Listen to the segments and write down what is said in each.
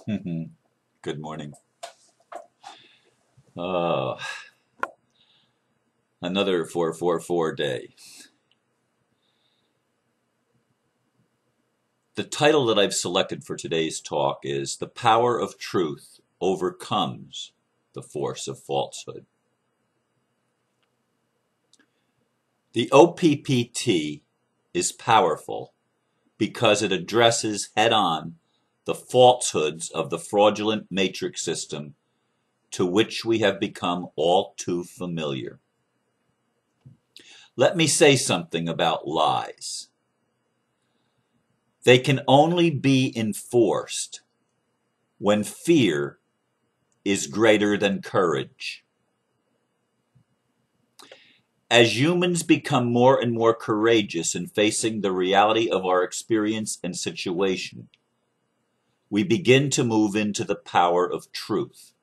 Good morning. Uh, Another 444 day. The title that I've selected for today's talk is The Power of Truth Overcomes the Force of Falsehood. The OPPT is powerful because it addresses head-on the falsehoods of the fraudulent matrix system to which we have become all too familiar. Let me say something about lies. They can only be enforced when fear is greater than courage. As humans become more and more courageous in facing the reality of our experience and situation, we begin to move into the power of truth.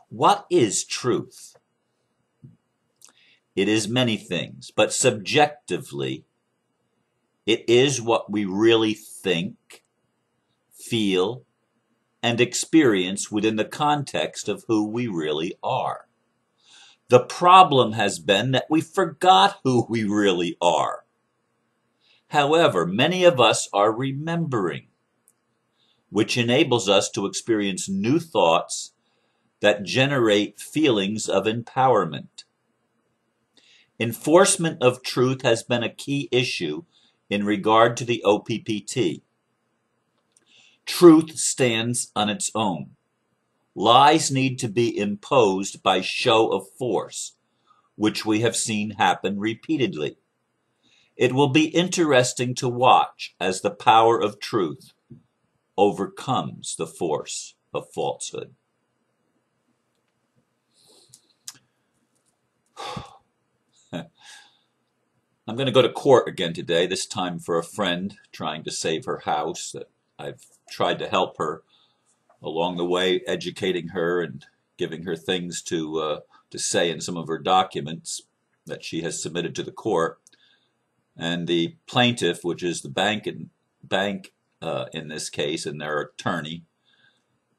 What is truth? It is many things, but subjectively, it is what we really think, feel, and experience within the context of who we really are. The problem has been that we forgot who we really are. However, many of us are remembering, which enables us to experience new thoughts that generate feelings of empowerment. Enforcement of truth has been a key issue in regard to the OPPT. Truth stands on its own. Lies need to be imposed by show of force, which we have seen happen repeatedly. It will be interesting to watch as the power of truth overcomes the force of falsehood. I'm going to go to court again today, this time for a friend trying to save her house that I've tried to help her along the way, educating her and giving her things to say in some of her documents that she has submitted to the court. And the plaintiff, which is the bank in this case, and their attorney,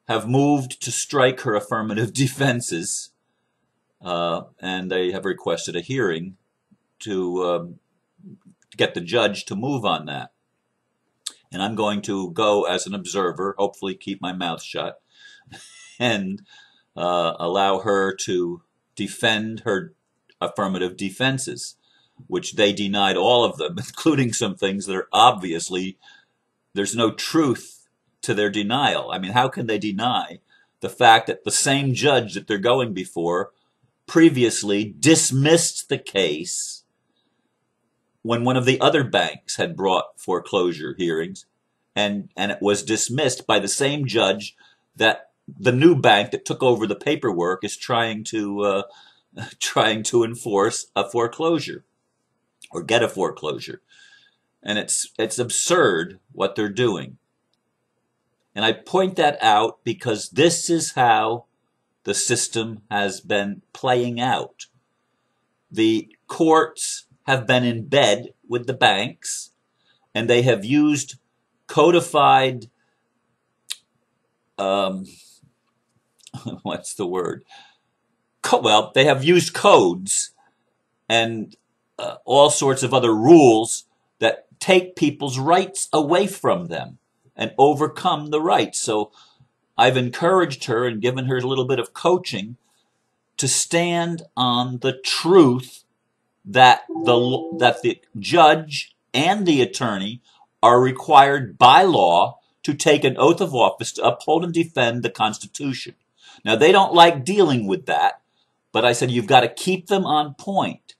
have moved to strike her affirmative defenses, and they have requested a hearing to get the judge to move on that. And I'm going to go as an observer, hopefully keep my mouth shut, and allow her to defend her affirmative defenses, which they denied all of them, including some things that are obviously, there's no truth to their denial. I mean, how can they deny the fact that the same judge that they're going before previously dismissed the case when one of the other banks had brought foreclosure hearings, and it was dismissed by the same judge that the new bank that took over the paperwork is trying to enforce a foreclosure or get a foreclosure. And it's absurd what they're doing. And I point that out because this is how the system has been playing out. The courts have been in bed with the banks, and they have used codified, what's the word? Well, they have used codes and all sorts of other rules that take people's rights away from them and overcome the rights. So I've encouraged her and given her a little bit of coaching to stand on the truth that the judge and the attorney are required by law to take an oath of office to uphold and defend the Constitution. Now, they don't like dealing with that, but I said you've got to keep them on point.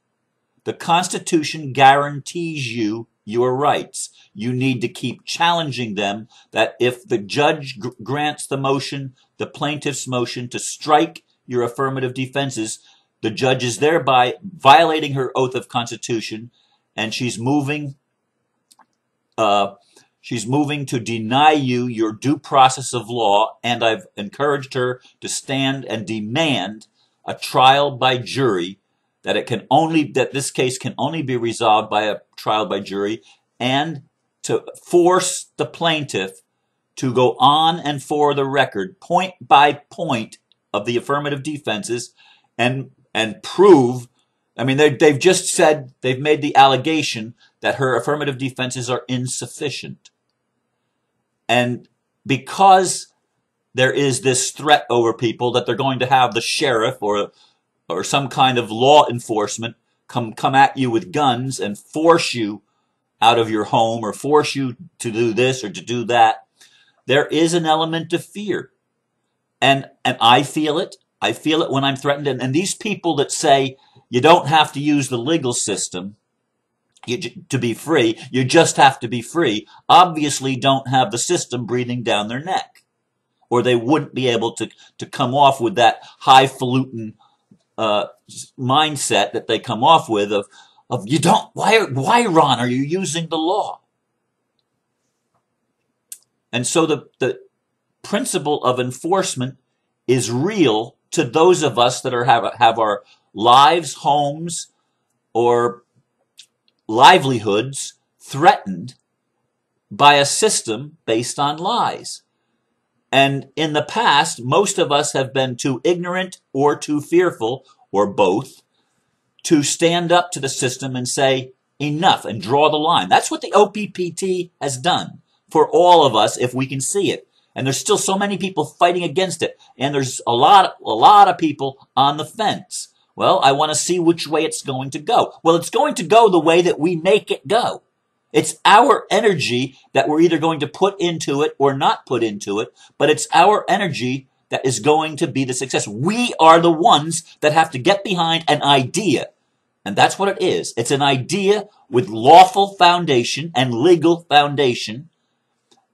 The Constitution guarantees you your rights. You need to keep challenging them that if the judge grants the motion, the plaintiff's motion to strike your affirmative defenses, the judge is thereby violating her oath of Constitution, and she's moving to deny you your due process of law. And I've encouraged her to stand and demand a trial by jury, that this case can only be resolved by a trial by jury, and to force the plaintiff to go on and for the record, point by point of the affirmative defenses and prove. I mean, they've just said, they've made the allegation that her affirmative defenses are insufficient. And because there is this threat over people that they're going to have the sheriff or some kind of law enforcement come at you with guns and force you out of your home or force you to do this or to do that, there is an element of fear. And I feel it. I feel it when I'm threatened. And these people that say you don't have to use the legal system to be free, you just have to be free, obviously don't have the system breathing down their neck. Or they wouldn't be able to come off with that highfalutin mindset that they come off with of you don't, why Ron, are you using the law? And so the principle of enforcement is real to those of us that have our lives, homes, or livelihoods threatened by a system based on lies. And in the past, most of us have been too ignorant or too fearful, or both, to stand up to the system and say, enough, and draw the line. That's what the OPPT has done for all of us, if we can see it. And there's still so many people fighting against it. And there's a lot of people on the fence. Well, I want to see which way it's going to go. Well, it's going to go the way that we make it go. It's our energy that we're either going to put into it or not put into it, but it's our energy that is going to be the success. We are the ones that have to get behind an idea. And that's what it is. It's an idea with lawful foundation and legal foundation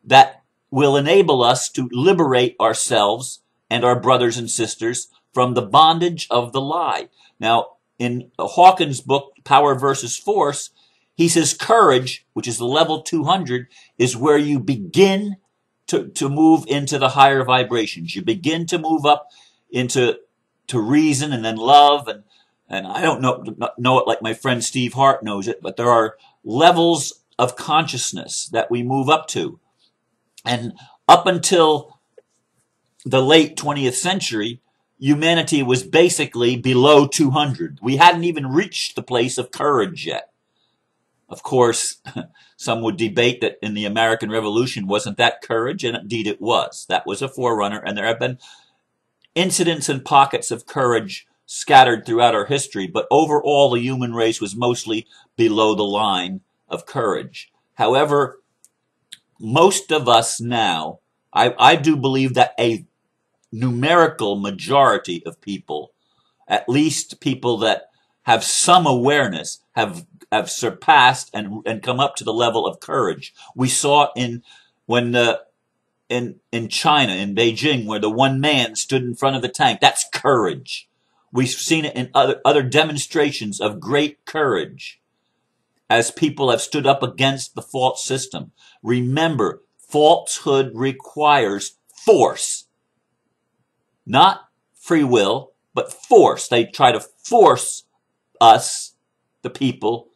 that will enable us to liberate ourselves and our brothers and sisters from the bondage of the lie. Now, in Hawkins' book, Power versus Force, he says courage, which is the level 200, is where you begin to move into the higher vibrations. You begin to move up into reason and then love. And I don't know it like my friend Steve Hart knows it, but there are levels of consciousness that we move up to. And up until the late 20th century, humanity was basically below 200. We hadn't even reached the place of courage yet. Of course, some would debate that in the American Revolution, wasn't that courage? And indeed it was. That was a forerunner, and there have been incidents and pockets of courage scattered throughout our history, but overall the human race was mostly below the line of courage. However, most of us now, I do believe that a numerical majority of people, at least people that have some awareness, have surpassed and come up to the level of courage. We saw in China, in Beijing, where the one man stood in front of the tank. That's courage. We've seen it in other demonstrations of great courage as people have stood up against the false system. Remember, falsehood requires force. Not free will, but force. They try to force us, the people,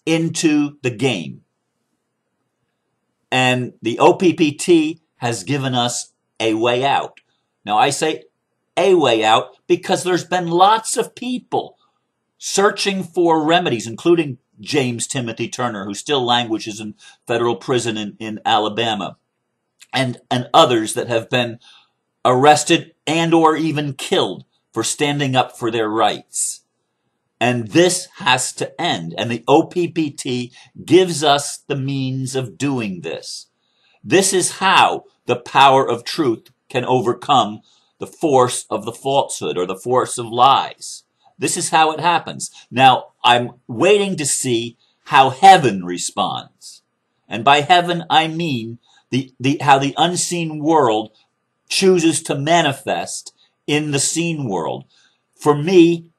into the game. And the OPPT has given us a way out. Now, I say a way out because there's been lots of people searching for remedies, including James Timothy Turner, who still languishes in federal prison in Alabama, and others that have been arrested and or even killed for standing up for their rights. And this has to end. And the OPPT gives us the means of doing this. This is how the power of truth can overcome the force of the falsehood or the force of lies. This is how it happens. Now, I'm waiting to see how heaven responds. And by heaven, I mean how the unseen world chooses to manifest in the seen world. For me,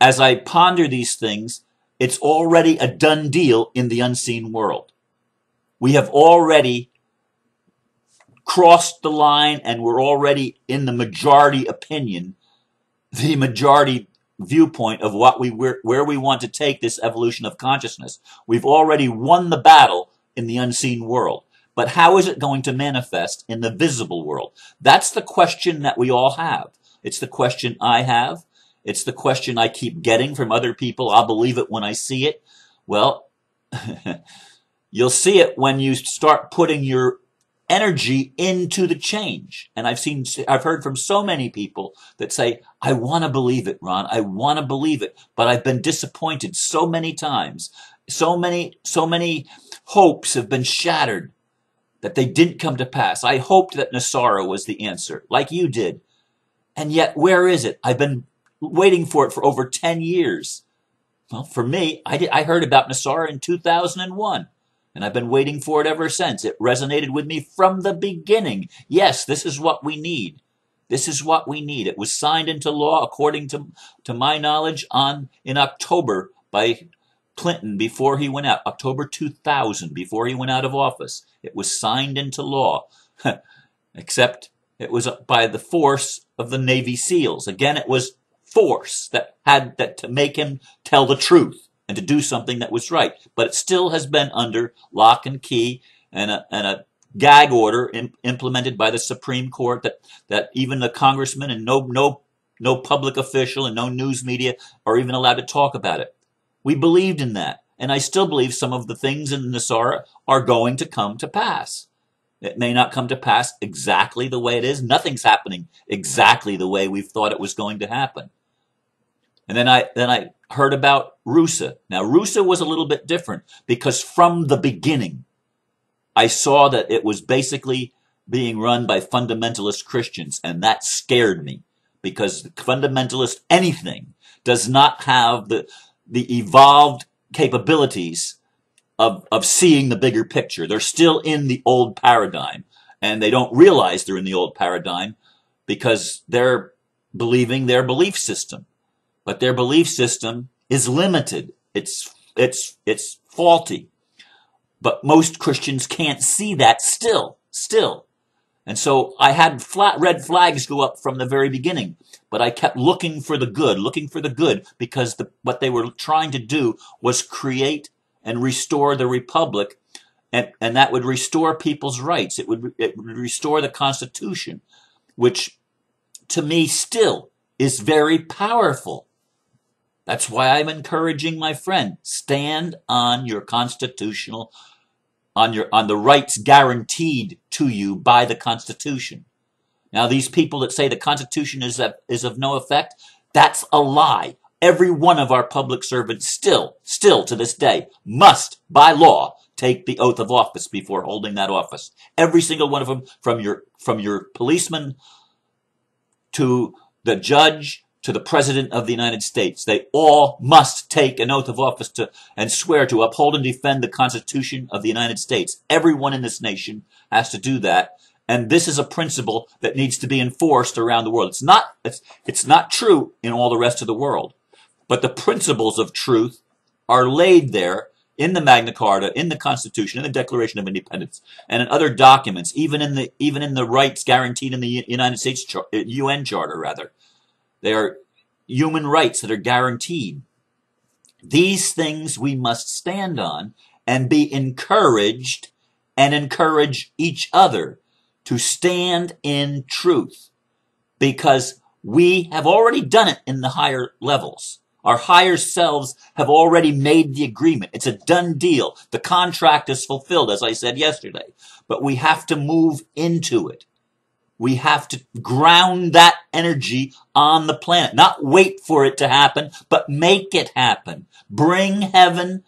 as I ponder these things, it's already a done deal in the unseen world. We have already crossed the line and we're already in the majority opinion, the majority viewpoint of where we want to take this evolution of consciousness. We've already won the battle in the unseen world. But how is it going to manifest in the visible world? That's the question that we all have. It's the question I have. It's the question I keep getting from other people. I'll believe it when I see it. Well, you'll see it when you start putting your energy into the change. And I've heard from so many people that say, I want to believe it, Ron. I want to believe it, but I've been disappointed so many times. So many hopes have been shattered that they didn't come to pass. I hoped that Nasara was the answer, like you did. And yet, where is it? I've been waiting for it for over 10 years. Well, for me, I heard about Nasara in 2001. And I've been waiting for it ever since. It resonated with me from the beginning. Yes, this is what we need. This is what we need. It was signed into law, according to my knowledge, in October by Clinton before he went out. October 2000, before he went out of office. It was signed into law. Except it was by the force of the Navy SEALs. Again, it was force that had to make him tell the truth and to do something that was right. But it still has been under lock and key and a gag order implemented by the Supreme Court that even the congressman and no public official and no news media are even allowed to talk about it. We believed in that. And I still believe some of the things in Nasara are going to come to pass. It may not come to pass exactly the way it is. Nothing's happening exactly the way we've thought it was going to happen. And then I heard about Rusa. Now, Rusa was a little bit different because from the beginning, I saw that it was basically being run by fundamentalist Christians, and that scared me because fundamentalist anything does not have the evolved capabilities of seeing the bigger picture. They're still in the old paradigm, and they don't realize they're in the old paradigm because they're believing their belief system. But their belief system is limited. It's faulty. But most Christians can't see that still. And so I had red flags go up from the very beginning. But I kept looking for the good, because what they were trying to do was create and restore the republic, and that would restore people's rights. It would restore the Constitution, which to me still is very powerful. That's why I'm encouraging my friend, stand on your constitutional, on the rights guaranteed to you by the Constitution. Now, these people that say the Constitution is of no effect, that's a lie. Every one of our public servants still to this day must, by law, take the oath of office before holding that office. Every single one of them, from your policeman to the judge to the President of the United States. They all must take an oath of office and swear to uphold and defend the Constitution of the United States. Everyone in this nation has to do that. And this is a principle that needs to be enforced around the world. It's not true in all the rest of the world. But the principles of truth are laid there in the Magna Carta, in the Constitution, in the Declaration of Independence, and in other documents, even in the rights guaranteed in the United States UN Charter, rather. They are human rights that are guaranteed. These things we must stand on and be encouraged and encourage each other to stand in truth, because we have already done it in the higher levels. Our higher selves have already made the agreement. It's a done deal. The contract is fulfilled, as I said yesterday, but we have to move into it. We have to ground that energy on the planet, not wait for it to happen, but make it happen. Bring heaven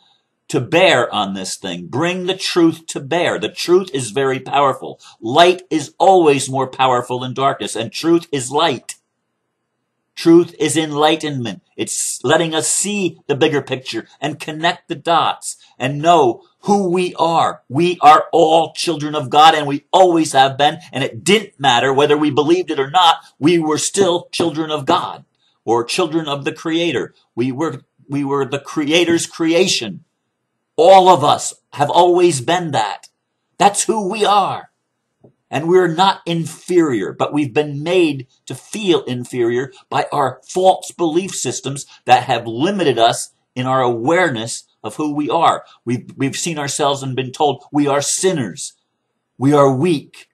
to bear on this thing. Bring the truth to bear. The truth is very powerful. Light is always more powerful than darkness, and truth is light. Truth is enlightenment. It's letting us see the bigger picture and connect the dots and know who we are. We are all children of God, and we always have been, and it didn't matter whether we believed it or not. We were still children of God, or children of the Creator. We were the Creator's creation. All of us have always been that. That's who we are. And we're not inferior, but we've been made to feel inferior by our false belief systems that have limited us in our awareness of who we are. We've seen ourselves and been told we are sinners. We are weak.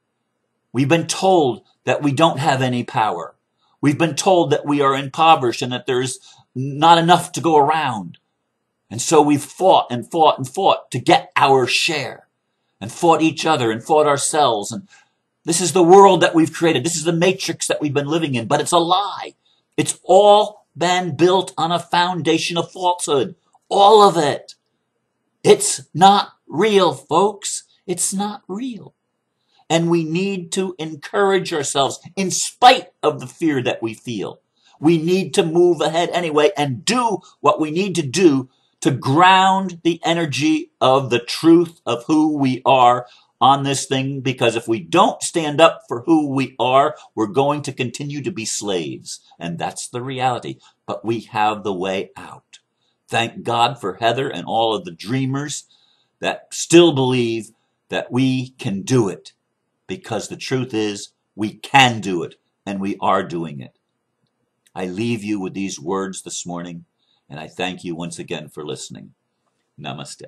We've been told that we don't have any power. We've been told that we are impoverished and that there's not enough to go around. And so we've fought and fought and fought to get our share, and fought each other and fought ourselves. And this is the world that we've created. This is the matrix that we've been living in, but it's a lie. It's all been built on a foundation of falsehood. All of it. It's not real, folks. It's not real. And we need to encourage ourselves in spite of the fear that we feel. We need to move ahead anyway and do what we need to do to ground the energy of the truth of who we are on this thing, because if we don't stand up for who we are, we're going to continue to be slaves. And that's the reality. But we have the way out. Thank God for Heather and all of the dreamers that still believe that we can do it. Because the truth is, we can do it, and we are doing it. I leave you with these words this morning, and I thank you once again for listening. Namaste.